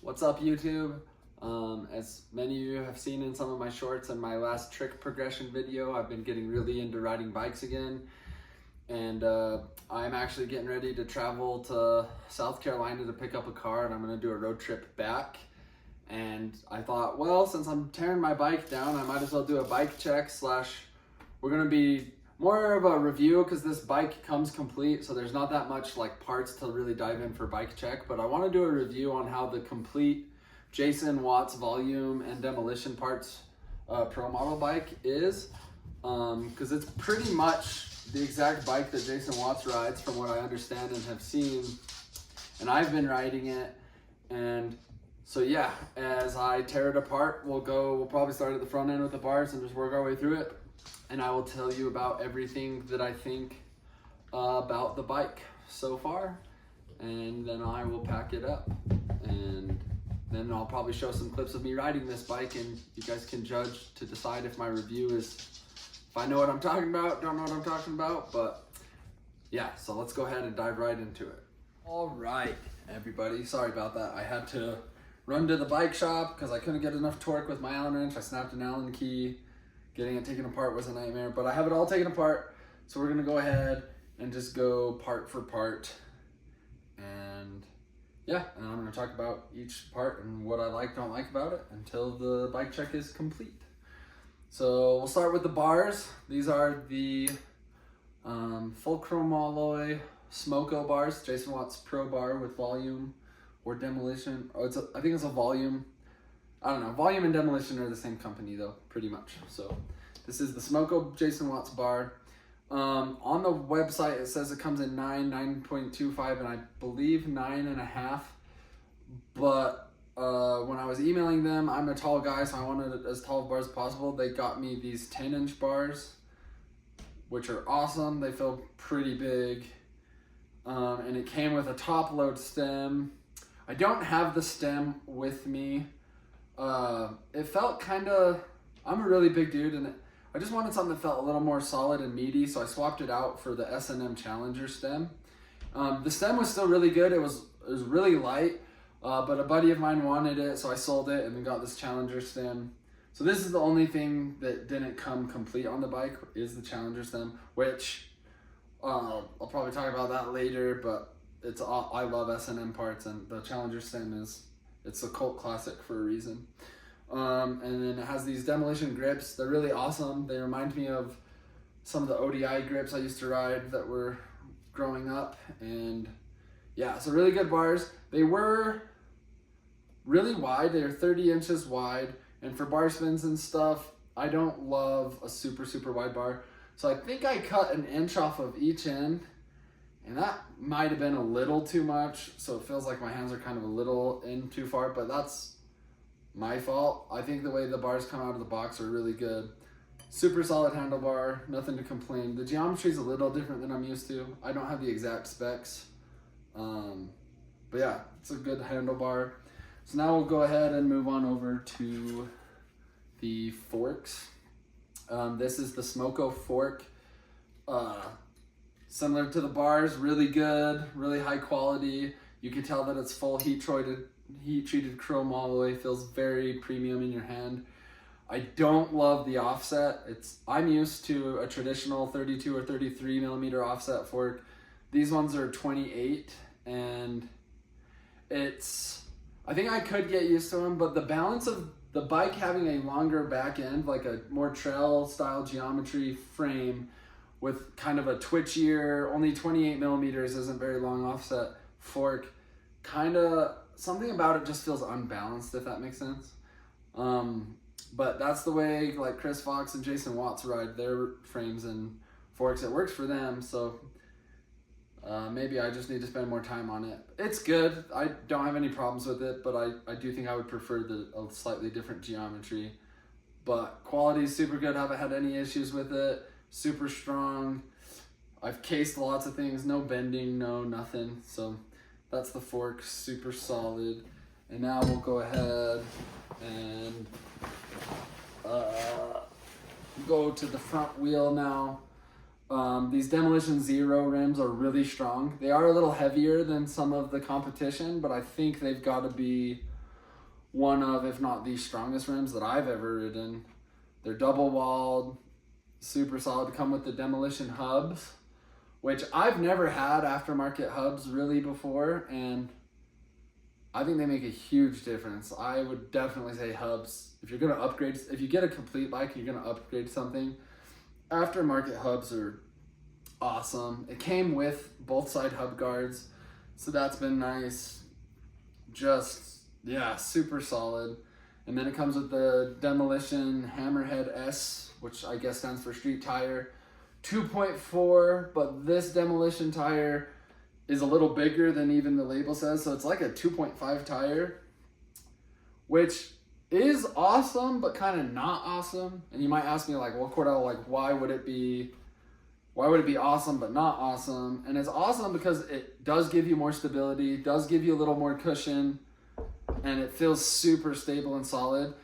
What's up, YouTube? As many of you have seen in some of my shorts and my last trick progression video, I've been getting really into riding bikes again. And I'm actually getting ready to travel to South Carolina to pick up a car, and I'm gonna do a road trip back. And I thought, well, since I'm tearing my bike down, I might as well do a bike check / we're gonna be more of a review because this bike comes complete, so there's not that much like parts to really dive in for bike check, but I want to do a review on how the complete Jason Watts volume and demolition parts pro model bike is, because it's pretty much the exact bike that Jason Watts rides from what I understand and have seen, and I've been riding it. And so yeah, as I tear it apart, we'll probably start at the front end with the bars and just work our way through it. And I will tell you about everything that I think about the bike so far, and then I will pack it up, and then I'll probably show some clips of me riding this bike, and you guys can judge to decide if my review is, if I know what I'm talking about, don't know what I'm talking about. But yeah, so let's go ahead and dive right into it. All right, everybody, sorry about that. I had to run to the bike shop because I couldn't get enough torque with my Allen wrench. I snapped an Allen key. Getting it taken apart was a nightmare, but I have it all taken apart. So we're gonna go ahead and just go part for part. And yeah, and I'm gonna talk about each part and what I like, don't like about it until the bike check is complete. So we'll start with the bars. These are the full chrome alloy Smoko bars, Jason Watts Pro bar with volume or demolition. Oh, I think it's a volume. I don't know, volume and demolition are the same company though, pretty much. So this is the Smoko Jason Watts bar. On the website, it says it comes in 9.25, and I believe 9.5. But when I was emailing them, I'm a tall guy, so I wanted as tall of bars as possible. They got me these 10-inch bars, which are awesome. They feel pretty big. And it came with a top load stem. I don't have the stem with me. It felt kind of, I'm a really big dude, and I just wanted something that felt a little more solid and meaty, so I swapped it out for the S&M Challenger stem. The stem was still really good. It was really light, but a buddy of mine wanted it, so I sold it and then got this Challenger stem. So this is the only thing that didn't come complete on the bike, is the Challenger stem, which I'll probably talk about that later, but I love S&M parts, and the Challenger stem it's a cult classic for a reason. And then it has these demolition grips. They're really awesome. They remind me of some of the ODI grips I used to ride that were growing up. And yeah, so really good bars. They were really wide. They're 30 inches wide. And for bar spins and stuff, I don't love a super, super wide bar. So I think I cut an inch off of each end. And that might have been a little too much, so it feels like my hands are kind of a little in too far, but that's my fault. I think the way the bars come out of the box are really good. Super solid handlebar, nothing to complain. The geometry is a little different than I'm used to. I don't have the exact specs, but yeah, it's a good handlebar. So now we'll go ahead and move on over to the forks. This is the Smoko fork. Similar to the bars, really good, really high quality. You can tell that it's full heat-treated chrome alloy. Feels very premium in your hand. I don't love the offset. I'm used to a traditional 32 or 33 millimeter offset fork. These ones are 28, and I think I could get used to them, but the balance of the bike having a longer back end, like a more trail style geometry frame, with kind of a twitchier, only 28 millimeters isn't very long offset fork, kind of something about it just feels unbalanced, if that makes sense. But that's the way like Chris Fox and Jason Watts ride their frames and forks. It works for them, so maybe I just need to spend more time on it. It's good. I don't have any problems with it, but I do think I would prefer a slightly different geometry. But quality is super good. Haven't had any issues with it. Super strong. I've cased lots of things, no bending, no nothing. So that's the fork, super solid. And now we'll go ahead and go to the front wheel now. These Demolition Zero rims are really strong. They are a little heavier than some of the competition, but I think they've got to be one of, if not the strongest rims that I've ever ridden. They're double walled, super solid, come with the demolition hubs, which I've never had aftermarket hubs really before, and I think they make a huge difference. I would definitely say hubs. If you're gonna upgrade, if you get a complete bike, you're gonna upgrade something, aftermarket hubs are awesome. It came with both side hub guards, so that's been nice. Just, yeah, super solid. And then it comes with the Demolition Hammerhead S, which I guess stands for street tire. 2.4, but this Demolition tire is a little bigger than even the label says, so it's like a 2.5 tire, which is awesome, but kind of not awesome. And you might ask me like, well, Cordell, like, why would it be awesome but not awesome? And it's awesome because it does give you more stability, does give you a little more cushion, and it feels super stable and solid.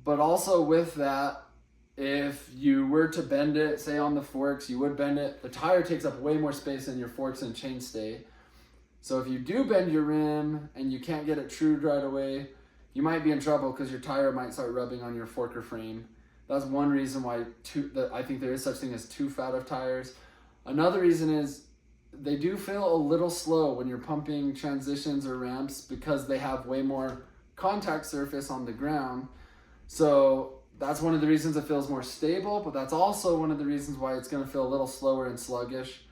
But also with that, if you were to bend it, say on the forks, you would bend it, the tire takes up way more space than your forks and chainstay. So if you do bend your rim and you can't get it trued right away, you might be in trouble because your tire might start rubbing on your forker frame. That's one reason why I think there is such thing as too fat of tires. Another reason is they do feel a little slow when you're pumping transitions or ramps because they have way more contact surface on the ground. So that's one of the reasons it feels more stable, but that's also one of the reasons why it's going to feel a little slower and sluggish.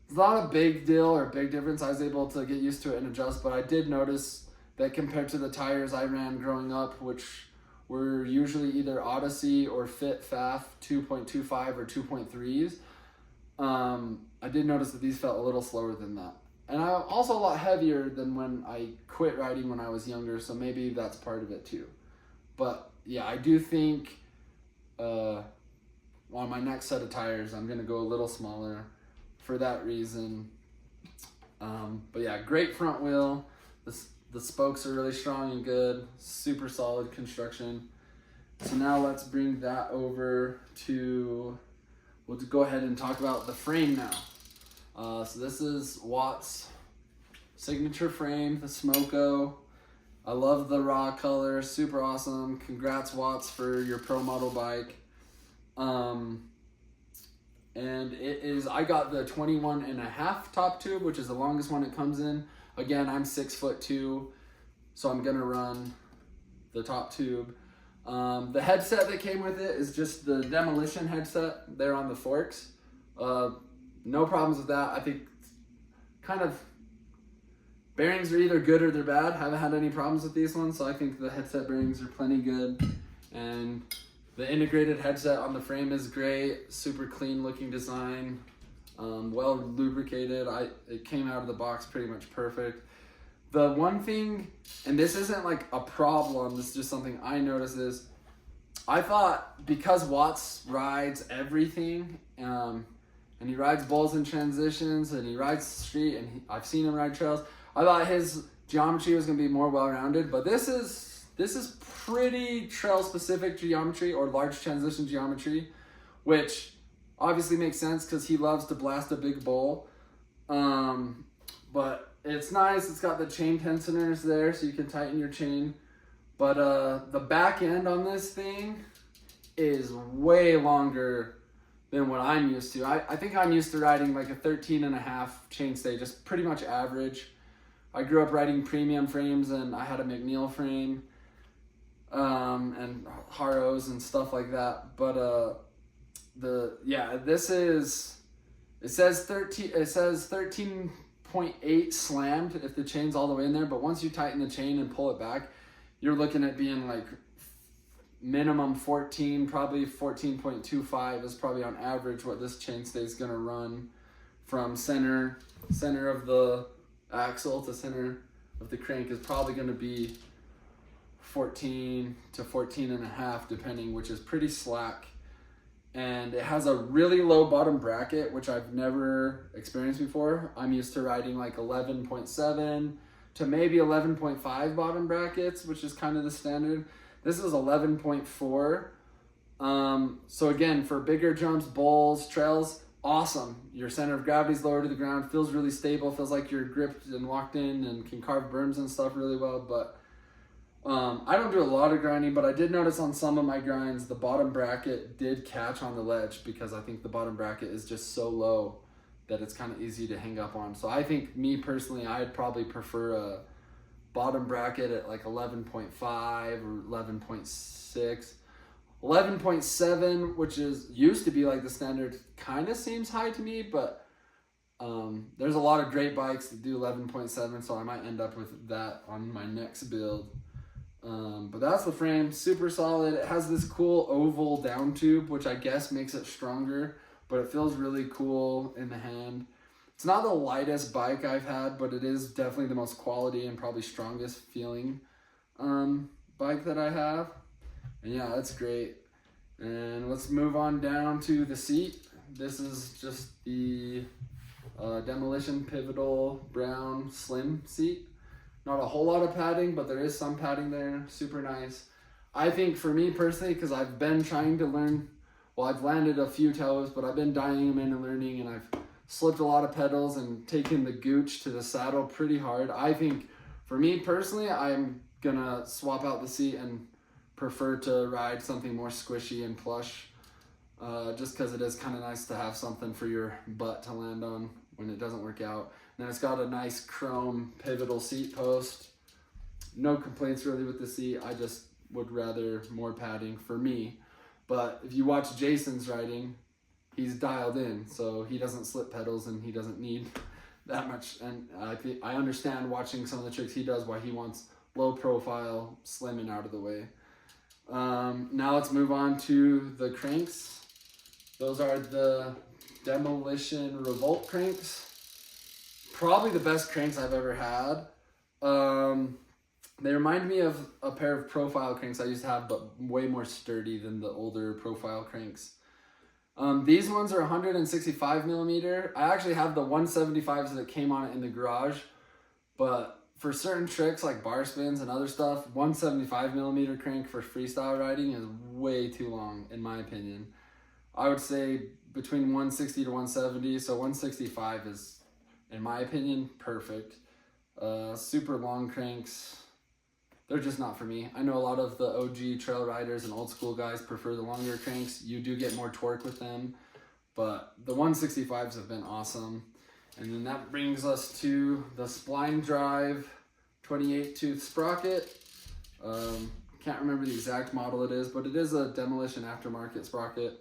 It's not a big deal or big difference. I was able to get used to it and adjust, but I did notice that compared to the tires I ran growing up, which were usually either Odyssey or Fit Faf 2.25 or 2.3s, I did notice that these felt a little slower than that. And I'm also a lot heavier than when I quit riding when I was younger, so maybe that's part of it too. But yeah, I do think on my next set of tires, I'm going to go a little smaller for that reason. But yeah, great front wheel. The spokes are really strong and good. Super solid construction. So now let's bring that over to, we'll go ahead and talk about the frame now. So this is Watt's signature frame, the Smoko. I love the raw color, super awesome. Congrats Watts for your pro model bike. And it is, I got the 21.5 top tube, which is the longest one it comes in. Again, I'm 6'2", so I'm gonna run the top tube. The headset that came with it is just the Demolition headset there on the forks. No problems with that. I think kind of bearings are either good or they're bad. Haven't had any problems with these ones, so I think the headset bearings are plenty good. And the integrated headset on the frame is great. Super clean looking design. Well lubricated. It came out of the box pretty much perfect. The one thing, and this isn't like a problem, this is just something I noticed, is I thought because Watts rides everything, and he rides bowls and transitions, and he rides street, and I've seen him ride trails, I thought his geometry was going to be more well-rounded, but this is pretty trail-specific geometry or large transition geometry, which obviously makes sense because he loves to blast a big bowl. But it's nice. It's got the chain tensioners there so you can tighten your chain. But the back end on this thing is way longer than what I'm used to. I think I'm used to riding like a 13.5 chainstay, just pretty much average. I grew up riding premium frames and I had a McNeil frame and Haros and stuff like that. But it says 13.8 slammed if the chain's all the way in there, but once you tighten the chain and pull it back, you're looking at being like minimum 14, probably 14.25 is probably on average what this chainstay is going to run from center of the axle to center of the crank is probably going to be 14 to 14.5 depending, which is pretty slack. And it has a really low bottom bracket, which I've never experienced before. I'm used to riding like 11.7 to maybe 11.5 bottom brackets, which is kind of the standard. This is 11.4. So again, for bigger jumps, bowls, trails, awesome. Your center of gravity is lower to the ground, feels really stable, feels like you're gripped and locked in and can carve berms and stuff really well. But I don't do a lot of grinding, but I did notice on some of my grinds, the bottom bracket did catch on the ledge because I think the bottom bracket is just so low that it's kind of easy to hang up on. So I think, me personally, I'd probably prefer a bottom bracket at like 11.5 or 11.6. 11.7, which is used to be like the standard, kind of seems high to me, but there's a lot of great bikes that do 11.7, so I might end up with that on my next build. But that's the frame, super solid. It has this cool oval down tube, which I guess makes it stronger, but it feels really cool in the hand. It's not the lightest bike I've had, but it is definitely the most quality and probably strongest feeling bike that I have. And yeah, that's great. And let's move on down to the seat. This is just the Demolition Pivotal Brown Slim seat. Not a whole lot of padding, but there is some padding there. Super nice. I think for me personally, because I've been trying to learn, well, I've landed a few toes, but I've been dialing them in and learning, and I've slipped a lot of pedals and taken the gooch to the saddle pretty hard. I think for me personally, I'm gonna swap out the seat and prefer to ride something more squishy and plush, just because it is kind of nice to have something for your butt to land on when it doesn't work out. And then it's got a nice chrome pivotal seat post. No complaints really with the seat. I just would rather more padding for me. But if you watch Jason's riding, he's dialed in, so he doesn't slip pedals and he doesn't need that much. And I understand watching some of the tricks he does why he wants low profile, slim and out of the way. Now let's move on to the cranks. Those are the Demolition Revolt cranks. Probably the best cranks I've ever had. They remind me of a pair of profile cranks I used to have, but way more sturdy than the older profile cranks. These ones are 165 millimeter. I actually have the 175s that came on it in the garage, but for certain tricks like bar spins and other stuff, 175 millimeter crank for freestyle riding is way too long, in my opinion. I would say between 160 to 170, so 165 is, in my opinion, perfect. Super long cranks, they're just not for me. I know a lot of the OG trail riders and old school guys prefer the longer cranks. You do get more torque with them, but the 165s have been awesome. And then that brings us to the Spline Drive 28 tooth sprocket. Can't remember the exact model it is, but it is a Demolition aftermarket sprocket.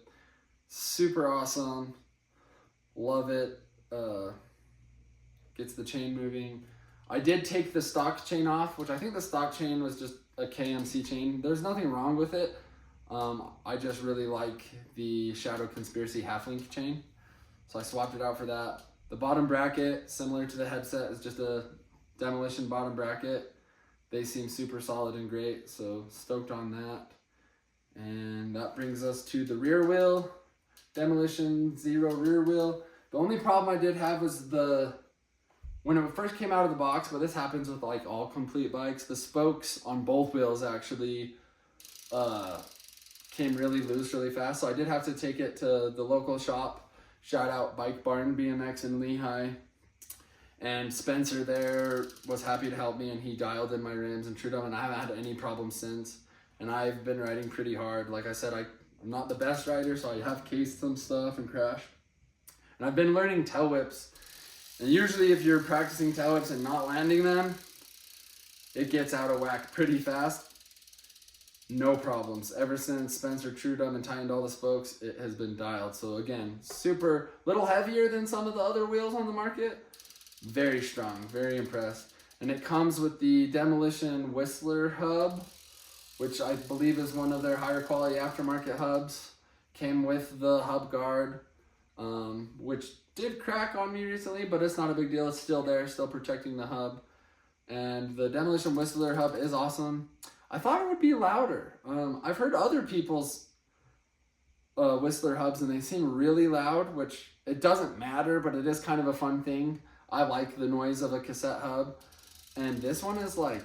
Super awesome. Love it. Gets the chain moving. I did take the stock chain off, which I think the stock chain was just a KMC chain. There's nothing wrong with it. I just really like the Shadow Conspiracy half-link chain, so I swapped it out for that. The bottom bracket, similar to the headset, is just a Demolition bottom bracket. They seem super solid and great, so stoked on that. And that brings us to the rear wheel. Demolition Zero rear wheel. The only problem I did have was when it first came out of the box, but this happens with like all complete bikes, the spokes on both wheels actually came really loose really fast. So I did have to take it to the local shop. Shout out Bike Barn BMX in Lehigh. And Spencer there was happy to help me, and he dialed in my rims and trued them, and I haven't had any problems since. And I've been riding pretty hard. Like I said, I'm not the best rider, so I have cased some stuff and crashed. And I've been learning tail whips. And usually if you're practicing tail whips and not landing them, it gets out of whack pretty fast. No problems. Ever since Spencer trued them and tightened all the spokes, it has been dialed. So again, super, little heavier than some of the other wheels on the market. Very strong, very impressed. And it comes with the Demolition Whistler hub, which I believe is one of their higher quality aftermarket hubs. Came with the hub guard, which did crack on me recently, but it's not a big deal. It's still there, still protecting the hub. And the Demolition Whistler hub is awesome. I thought it would be louder. I've heard other people's Whistler hubs and they seem really loud, which it doesn't matter, but it is kind of a fun thing. I like the noise of a cassette hub. And this one is like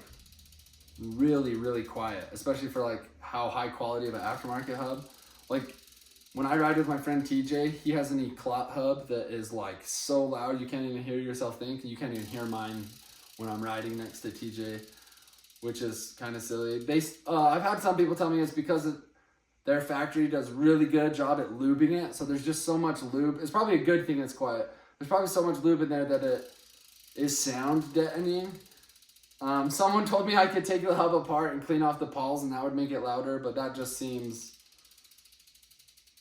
really, really quiet, especially for like how high quality of an aftermarket hub. Like when I ride with my friend TJ, he has an Eclat hub that is like so loud you can't even hear yourself think. You can't even hear mine when I'm riding next to TJ. which is kind of silly. I've had some people tell me it's because their factory does really good job at lubing it, so there's just so much lube. It's probably a good thing it's quiet. There's probably so much lube in there that it is sound deadening. Someone told me I could take the hub apart and clean off the pawls and that would make it louder, but that just seems,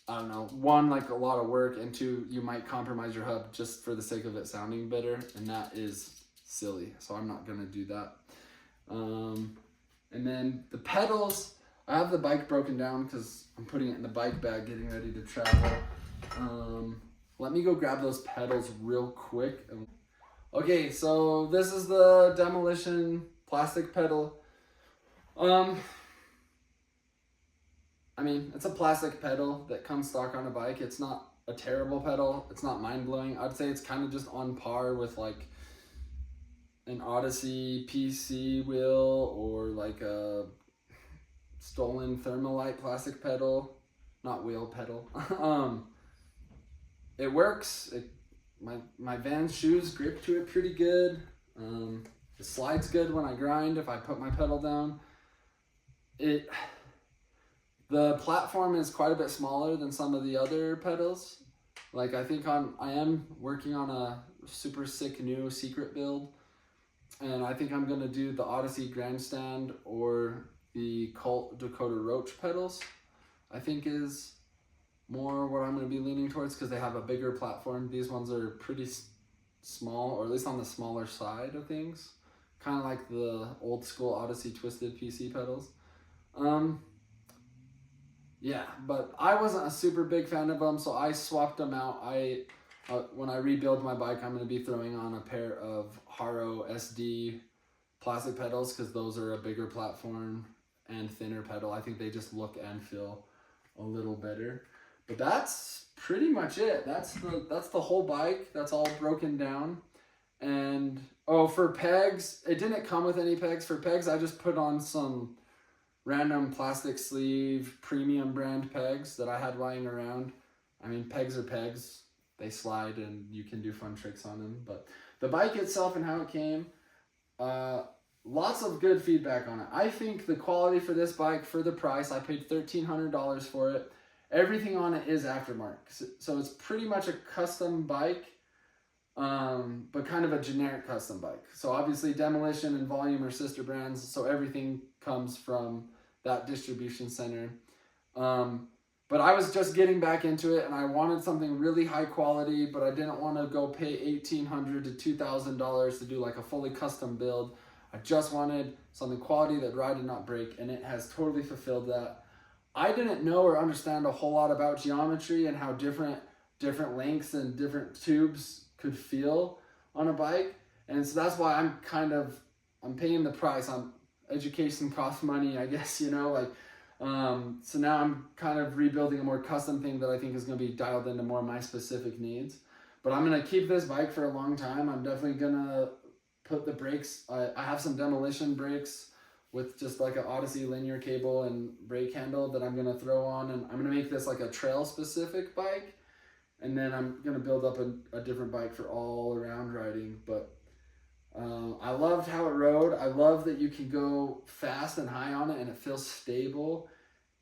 I don't know, one, like a lot of work, and two, you might compromise your hub just for the sake of it sounding better, and that is silly, so I'm not gonna do that. And then the pedals, I have the bike broken down because I'm putting it in the bike bag, getting ready to travel. Let me go grab those pedals real quick. Okay, so this is the Demolition plastic pedal. I mean, it's a plastic pedal that comes stock on a bike. It's not a terrible pedal. It's not mind-blowing. I'd say it's kind of just on par with like an Odyssey PC wheel or like a stolen Thermalite plastic pedal. Not wheel pedal. It works. My Vans shoes grip to it pretty good. It slides good when I grind if I put my pedal down. The platform is quite a bit smaller than some of the other pedals. Like I am working on a super sick new secret build, and I think I'm gonna do the Odyssey Grandstand or the Colt Dakota Roach pedals. I think is more what I'm going to be leaning towards because they have a bigger platform. These ones are pretty small, or at least on the smaller side of things. Kind of like the old school Odyssey Twisted PC pedals. Yeah, but I wasn't a super big fan of them, so I swapped them out. When I rebuild my bike, I'm going to be throwing on a pair of Haro SD plastic pedals because those are a bigger platform and thinner pedal. I think they just look and feel a little better. But that's pretty much it. That's the whole bike. That's all broken down. And for pegs, it didn't come with any pegs. For pegs, I just put on some random plastic sleeve premium brand pegs that I had lying around. I mean, pegs are pegs. They slide and you can do fun tricks on them. But the bike itself and how it came, lots of good feedback on it. I think the quality for this bike, for the price, I paid $1,300 for it. Everything on it is aftermarket, so it's pretty much a custom bike, but kind of a generic custom bike. So obviously Demolition and Volume are sister brands, so everything comes from that distribution center. But I was just getting back into it, and I wanted something really high quality, but I didn't want to go pay $1,800 to $2,000 to do like a fully custom build. I just wanted something quality that ride and not break, and it has totally fulfilled that. I didn't know or understand a whole lot about geometry and how different lengths and different tubes could feel on a bike. And so that's why I'm paying the price. Education costs money, I guess, so now I'm kind of rebuilding a more custom thing that I think is going to be dialed into more my specific needs. But I'm going to keep this bike for a long time. I'm definitely going to put the brakes. I have some Demolition brakes with just like an Odyssey linear cable and brake handle that I'm going to throw on, and I'm going to make this like a trail specific bike, and then I'm going to build up a different bike for all around riding. But I loved how it rode. I love that you can go fast and high on it and it feels stable,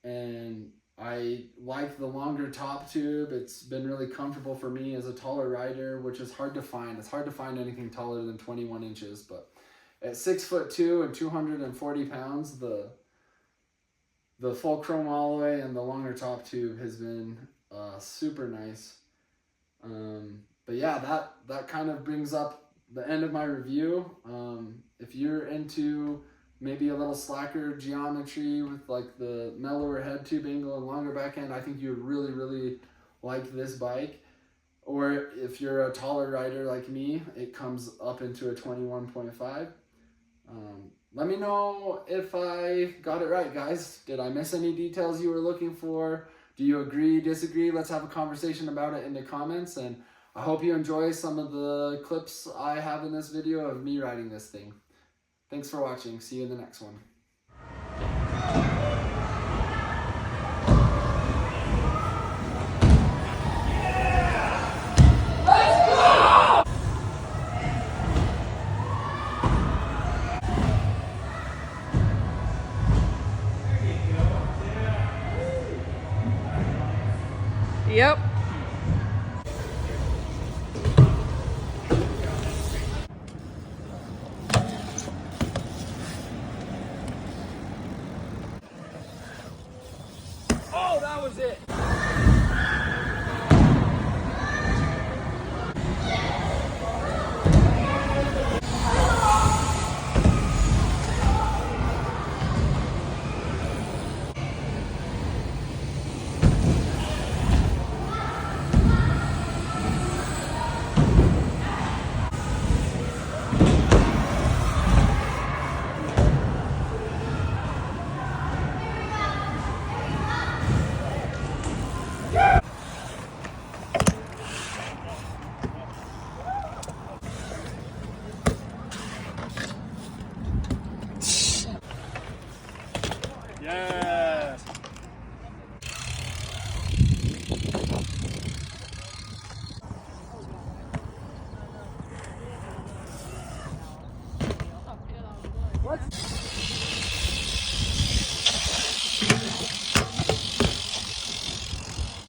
and I like the longer top tube. It's been really comfortable for me as a taller rider, which is hard to find. It's hard to find anything taller than 21 inches, but at 6'2" and 240 pounds, the full chrome alloy and the longer top tube has been super nice. But yeah, that kind of brings up the end of my review. If you're into maybe a little slacker geometry with like the mellower head tube angle and longer back end, I think you would really, really like this bike. Or if you're a taller rider like me, it comes up into a 21.5. Let me know if I got it right, guys. Did I miss any details you were looking for? Do you agree, disagree? Let's have a conversation about it in the comments, and I hope you enjoy some of the clips I have in this video of me riding this thing. Thanks for watching. See you in the next one. Yep. Oh, that was it. Yes. What?